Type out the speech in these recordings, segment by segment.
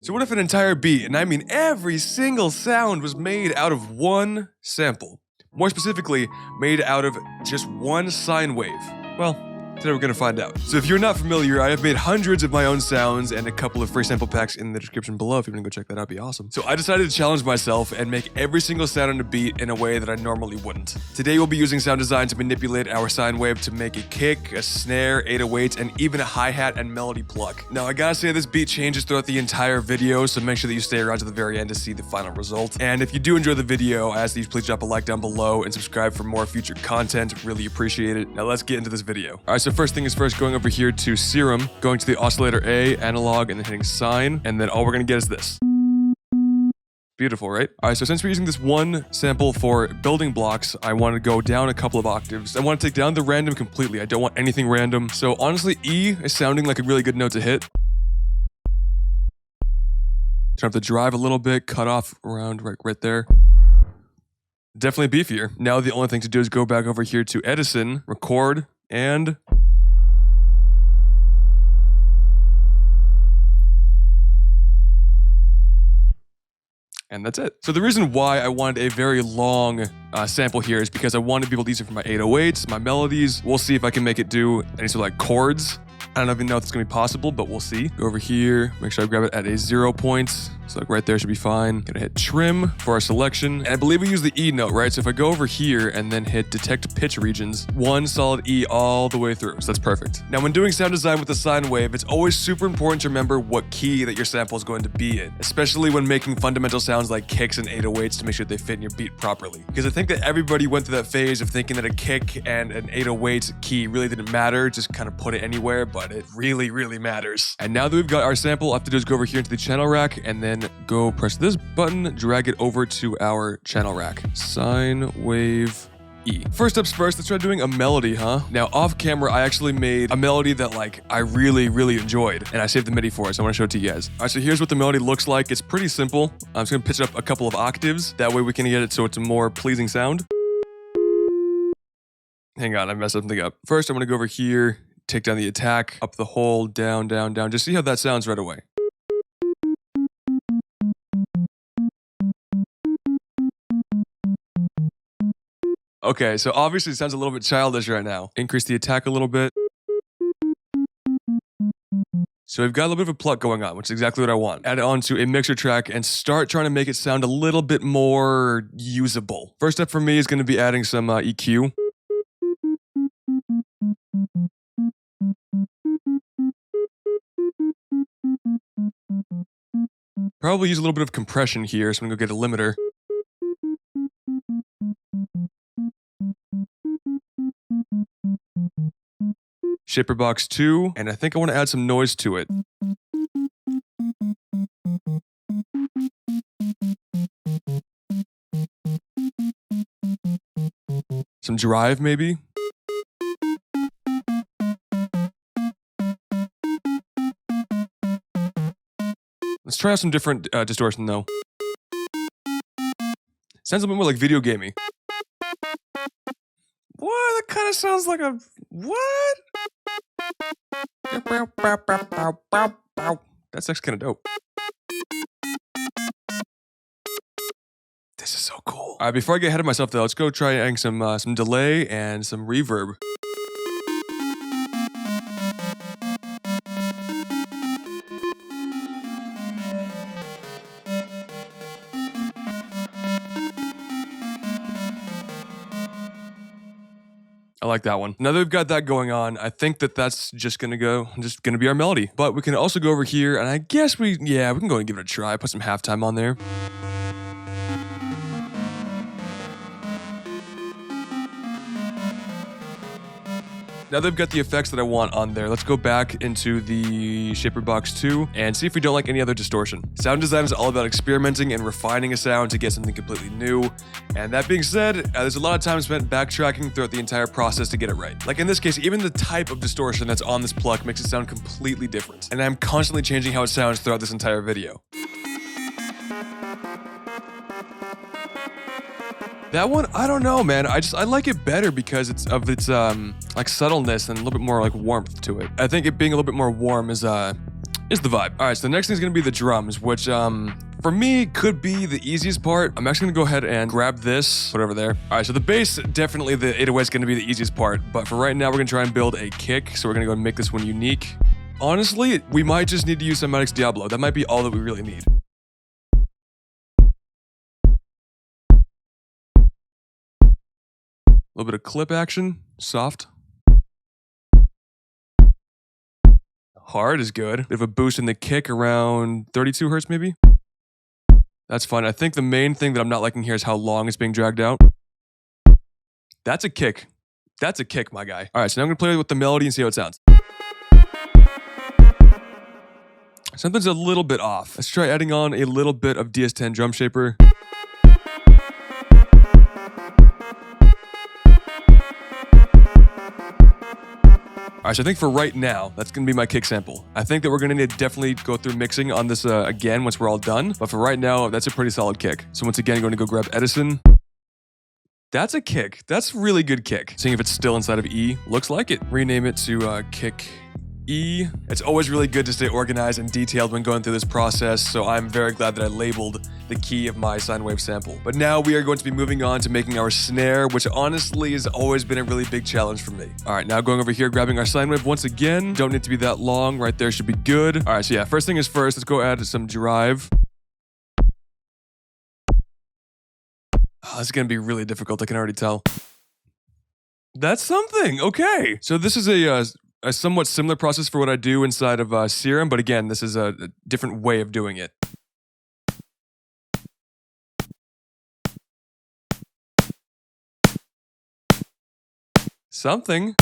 So what if an entire beat, and I mean every single sound, was made out of one sample? More specifically, made out of just one sine wave. Well, today we're gonna find out. So if you're not familiar, I have made hundreds of my own sounds and a couple of free sample packs in the description below. If you wanna go check that out, it'd be awesome. So I decided to challenge myself and make every single sound on a beat in a way that I normally wouldn't. Today we'll be using sound design to manipulate our sine wave to make a kick, a snare, 808s, and even a hi-hat and melody pluck. Now I gotta say this beat changes throughout the entire video, so make sure that you stay around to the very end to see the final result. And if you do enjoy the video, I ask that you please drop a like down below and subscribe for more future content. Really appreciate it. Now let's get into this video. All right, so first thing is first, going over here to Serum, going to the oscillator A, analog, and then hitting sine, and then all we're gonna get is this. Beautiful, right? All right, so since we're using this one sample for building blocks, I want to go down a couple of octaves. I want to take down the random completely. I don't want anything random. So honestly, E is sounding like a really good note to hit. Turn up the drive a little bit, cut off around right there. Definitely beefier. Now the only thing to do is go back over here to Edison, record, and that's it. So the reason why I wanted a very long sample here is because I wanted to be able to use it for my 808s, my melodies. We'll see if I can make it do any sort of like chords. I don't even know if it's gonna be possible, but we'll see. Go over here, make sure I grab it at a 0 point. So like right there should be fine. Gonna hit trim for our selection. And I believe we use the E note, right? So if I go over here and then hit detect pitch regions, one solid E all the way through. So that's perfect. Now when doing sound design with the sine wave, it's always super important to remember what key that your sample is going to be in, especially when making fundamental sounds like kicks and 808s to make sure they fit in your beat properly. Because I think that everybody went through that phase of thinking that a kick and an 808 key really didn't matter, just kind of put it anywhere, but it really, really matters. And now that we've got our sample, all I have to do is go over here into the channel rack and then go press this button, drag it over to our channel rack. Sine wave E. First steps first, let's try doing a melody, huh? Now off camera, I actually made a melody that like I really, really enjoyed, and I saved the MIDI for it, so I want to show it to you guys. All right, so here's what the melody looks like. It's pretty simple. I'm just gonna pitch it up a couple of octaves. That way we can get it so it's a more pleasing sound. Hang on, I messed something up. First, I'm gonna go over here, take down the attack, up the hole, down, down, down. Just see how that sounds right away. Okay, so obviously it sounds a little bit childish right now. Increase the attack a little bit. So we've got a little bit of a pluck going on, which is exactly what I want. Add it onto a mixer track and start trying to make it sound a little bit more usable. First step for me is going to be adding some EQ. Probably use a little bit of compression here, so I'm gonna go get a limiter. Shaper box 2, and I think I want to add some noise to it. Some drive, maybe? Let's try out some different distortion, though. Sounds a bit more like video gamey. What? That kind of sounds like a... What? That's actually kind of dope. This is so cool. All right, before I get ahead of myself, though, let's go try adding some delay and some reverb. I like that one. Now that we've got that going on, I think that that's just gonna be our melody. But we can also go over here, and I guess we can go ahead and give it a try. Put some halftime on there. Now that we've got the effects that I want on there, let's go back into the Shaper box 2 and see if we don't like any other distortion. Sound design is all about experimenting and refining a sound to get something completely new. And that being said, there's a lot of time spent backtracking throughout the entire process to get it right. Like in this case, even the type of distortion that's on this pluck makes it sound completely different. And I'm constantly changing how it sounds throughout this entire video. That one, I don't know, man. I like it better because it's like subtleness and a little bit more like warmth to it. I think it being a little bit more warm is is the vibe. All right, so the next thing is gonna be the drums, which for me could be the easiest part. I'm actually gonna go ahead and grab this, put it over there. All right, so the bass, definitely the 808 is gonna be the easiest part, but for right now, we're gonna try and build a kick. So we're gonna go and make this one unique. Honestly, we might just need to use Cymatics Diablo. That might be all that we really need. A little bit of clip action, soft. Hard is good. Bit of a boost in the kick around 32 hertz maybe. That's fine. I think the main thing that I'm not liking here is how long it's being dragged out. That's a kick. That's a kick, my guy. All right, so now I'm gonna play with the melody and see how it sounds. Something's a little bit off. Let's try adding on a little bit of DS10 drum shaper. All right, so I think for right now, that's gonna be my kick sample. I think that we're gonna need to definitely go through mixing on this again once we're all done. But for right now, that's a pretty solid kick. So once again, I'm gonna go grab Edison. That's a kick. That's really good kick. Seeing if it's still inside of E. Looks like it. Rename it to kick E. It's always really good to stay organized and detailed when going through this process, so I'm very glad that I labeled the key of my sine wave sample. But now we are going to be moving on to making our snare, which honestly has always been a really big challenge for me. All right, now going over here, grabbing our sine wave once again. Don't need to be that long. Right there should be good. All right, so yeah, first thing is first, let's go add some drive. Oh, this is gonna be really difficult, I can already tell. That's something, okay. So this is a somewhat similar process for what I do inside of Serum, but again, this is a different way of doing it. Something.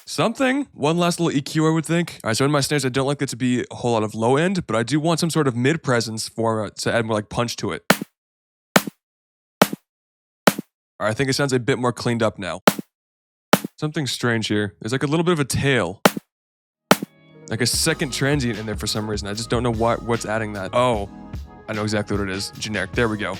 Something. One last little EQ, I would think. All right, so in my snares, I don't like it to be a whole lot of low end, but I do want some sort of mid presence for to add more like punch to it. All right, I think it sounds a bit more cleaned up now. Something strange here. There's like a little bit of a tail. Like a second transient in there for some reason. I just don't know what's adding that. Oh, I know exactly what it is. Generic. There we go.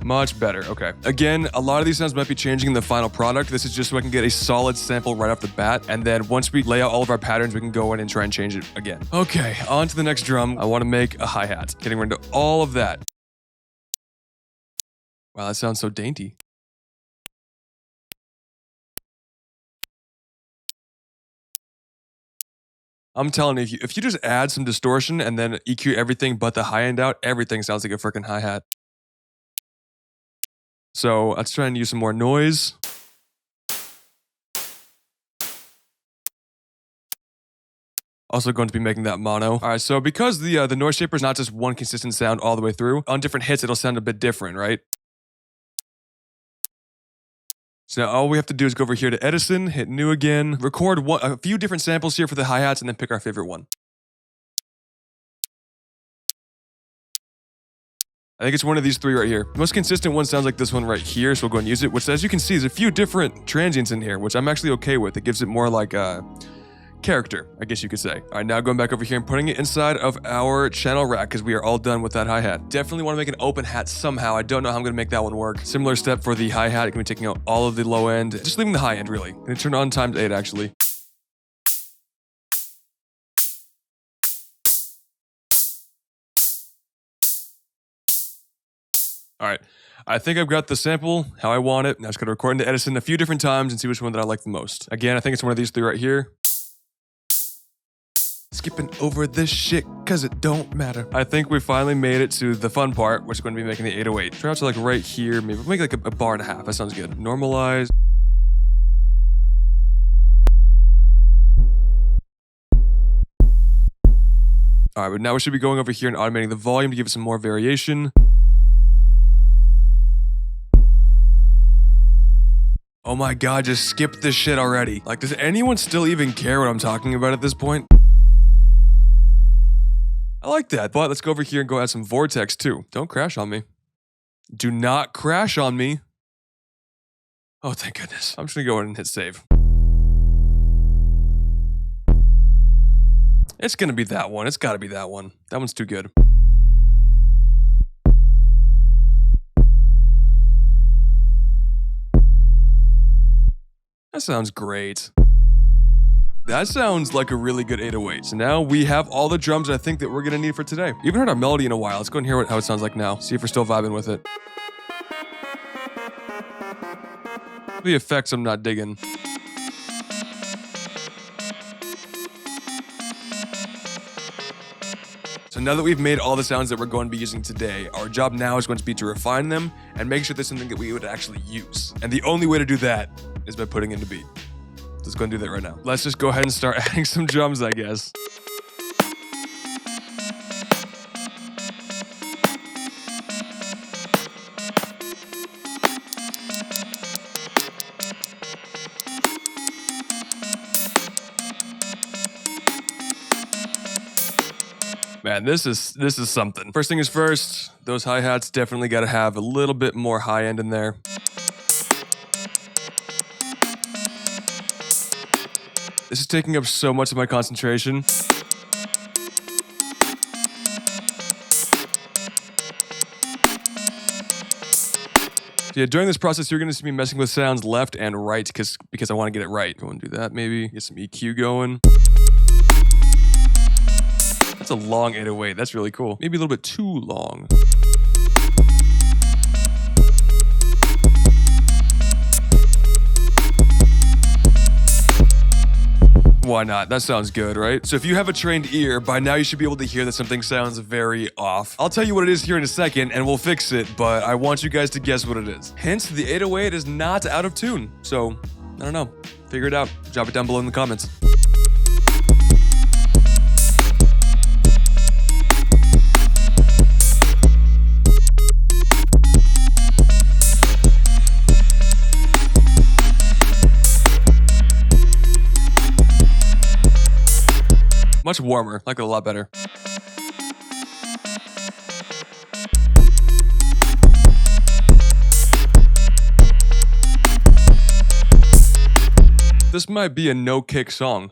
Much better. Okay. Again, a lot of these sounds might be changing in the final product. This is just so I can get a solid sample right off the bat. And then once we lay out all of our patterns, we can go in and try and change it again. Okay, on to the next drum. I want to make a hi-hat. Getting rid of all of that. Wow, that sounds so dainty. I'm telling you, if you just add some distortion and then EQ everything but the high end out, everything sounds like a freaking hi-hat. So let's try and use some more noise. Also going to be making that mono. All right, so because the noise shaper is not just one consistent sound all the way through, on different hits it'll sound a bit different, right? So now all we have to do is go over here to Edison, hit new again, record a few different samples here for the hi-hats, and then pick our favorite one. I think it's one of these three right here. The most consistent one sounds like this one right here, so we'll go and use it, which as you can see, there's a few different transients in here, which I'm actually okay with. It gives it more like character, I guess you could say. All right, now going back over here and putting it inside of our channel rack because we are all done with that hi-hat. Definitely want to make an open hat somehow. I don't know how I'm going to make that one work. Similar step for the hi-hat. It can be taking out all of the low end, just leaving the high end really. Gonna turn on ×8 actually. All right, I think I've got the sample how I want it. Now just gotta record into Edison a few different times and see which one that I like the most. Again, I think it's one of these three right here. Skipping over this shit because it don't matter. I think we finally made it to the fun part, which is going to be making the 808. Try out to like right here, maybe we'll make like a bar and a half. That sounds good. Normalize. All right, but now we should be going over here and automating the volume to give it some more variation. Oh my God, just skip this shit already. Like, does anyone still even care what I'm talking about at this point? I like that, but let's go over here and go add some vortex too. Don't crash on me. Do not crash on me. Oh, thank goodness. I'm just gonna go ahead and hit save. It's gonna be that one. It's gotta be that one. That one's too good. That sounds great. That sounds like a really good 808. So now we have all the drums I think that we're gonna need for today. We haven't heard our melody in a while. Let's go and hear how it sounds like now. See if we're still vibing with it. The effects I'm not digging. So now that we've made all the sounds that we're going to be using today, our job now is going to be to refine them and make sure there's something that we would actually use. And the only way to do that is by putting in the beat. Let's go and do that right now. Let's just go ahead and start adding some drums, I guess. Man, this is something. First thing is first, those hi-hats definitely got to have a little bit more high end in there. This is taking up so much of my concentration. Yeah, during this process, you're going to see me messing with sounds left and right because I want to get it right. Go and do that maybe. Get some EQ going. That's a long 808. That's really cool. Maybe a little bit too long. Why not? That sounds good, right? So if you have a trained ear, by now you should be able to hear that something sounds very off. I'll tell you what it is here in a second and we'll fix it, but I want you guys to guess what it is. Hence, the 808 is not out of tune. So, I don't know. Figure it out. Drop it down below in the comments. Much warmer, like it a lot better. This might be a no-kick song.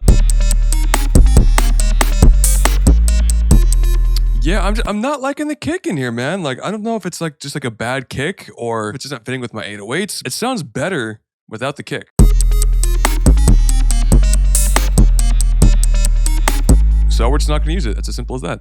Yeah, I'm not liking the kick in here, man. Like, I don't know if it's like just like a bad kick or if it's just not fitting with my 808s. It sounds better without the kick. So we're just not going to use it. It's as simple as that.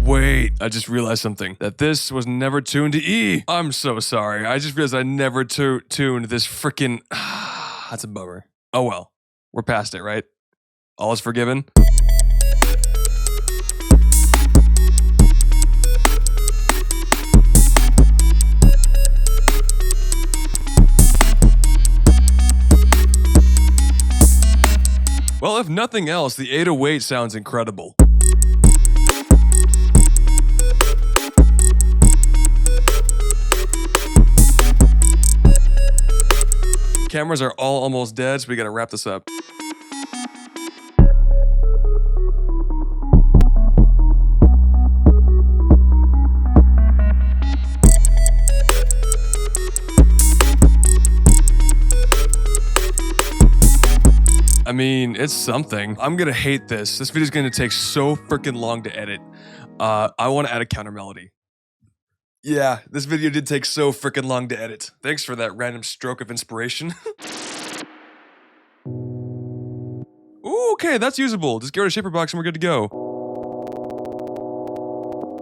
Wait, I just realized something. That this was never tuned to E. I'm so sorry. I just realized I never tuned this freaking... That's a bummer. Oh well. We're past it, right? All is forgiven. Well, if nothing else, the 808 sounds incredible. Cameras are all almost dead, so we gotta wrap this up. I mean, it's something. I'm gonna hate this. This video's gonna take so freaking long to edit. I want to add a counter melody. Yeah, this video did take so freaking long to edit. Thanks for that random stroke of inspiration. Ooh, okay, that's usable. Just get rid of shaper box and we're good to go.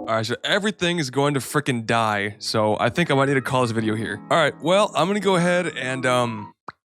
Alright, so everything is going to freaking die. So I think I might need to call this video here. Alright, well, I'm gonna go ahead and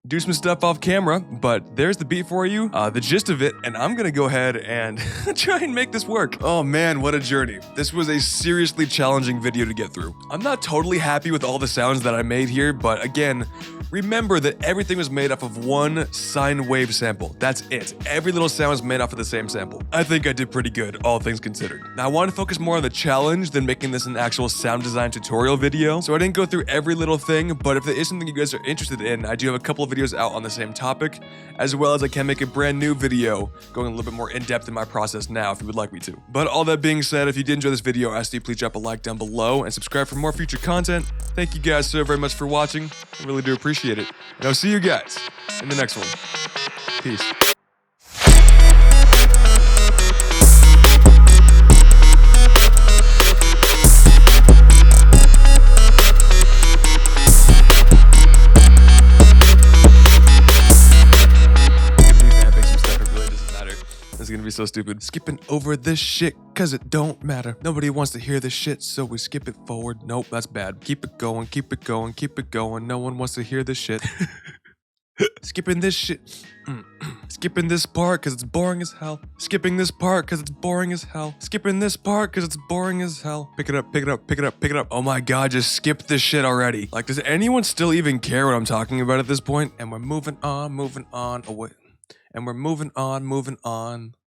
do some stuff off camera, but there's the beat for you, the gist of it, and I'm gonna go ahead and try and make this work. Oh man, what a journey. This was a seriously challenging video to get through. I'm not totally happy with all the sounds that I made here, but again, remember that everything was made off of one sine wave sample. That's it. Every little sound was made off of the same sample. I think I did pretty good, all things considered. Now I want to focus more on the challenge than making this an actual sound design tutorial video, so I didn't go through every little thing, but if there is something you guys are interested in, I do have a couple of videos out on the same topic, as well as I can make a brand new video going a little bit more in-depth in my process now if you would like me to. But all that being said, if you did enjoy this video, I ask you please drop a like down below and subscribe for more future content. Thank you guys so very much for watching. I really do appreciate it. And I'll see you guys in the next one. Peace. be so stupid. Skipping over this shit, cause it don't matter. Nobody wants to hear this shit, so we skip it forward. Nope, that's bad. Keep it going, keep it going, keep it going. No one wants to hear this shit. Skipping this shit. Skipping this part cause it's boring as hell. Skipping this part cause it's boring as hell. Skipping this part cause it's boring as hell. Pick it up, pick it up, pick it up, pick it up. Oh my god, just skip this shit already. Like, does anyone still even care what I'm talking about at this point? And we're moving on away. And we're moving on.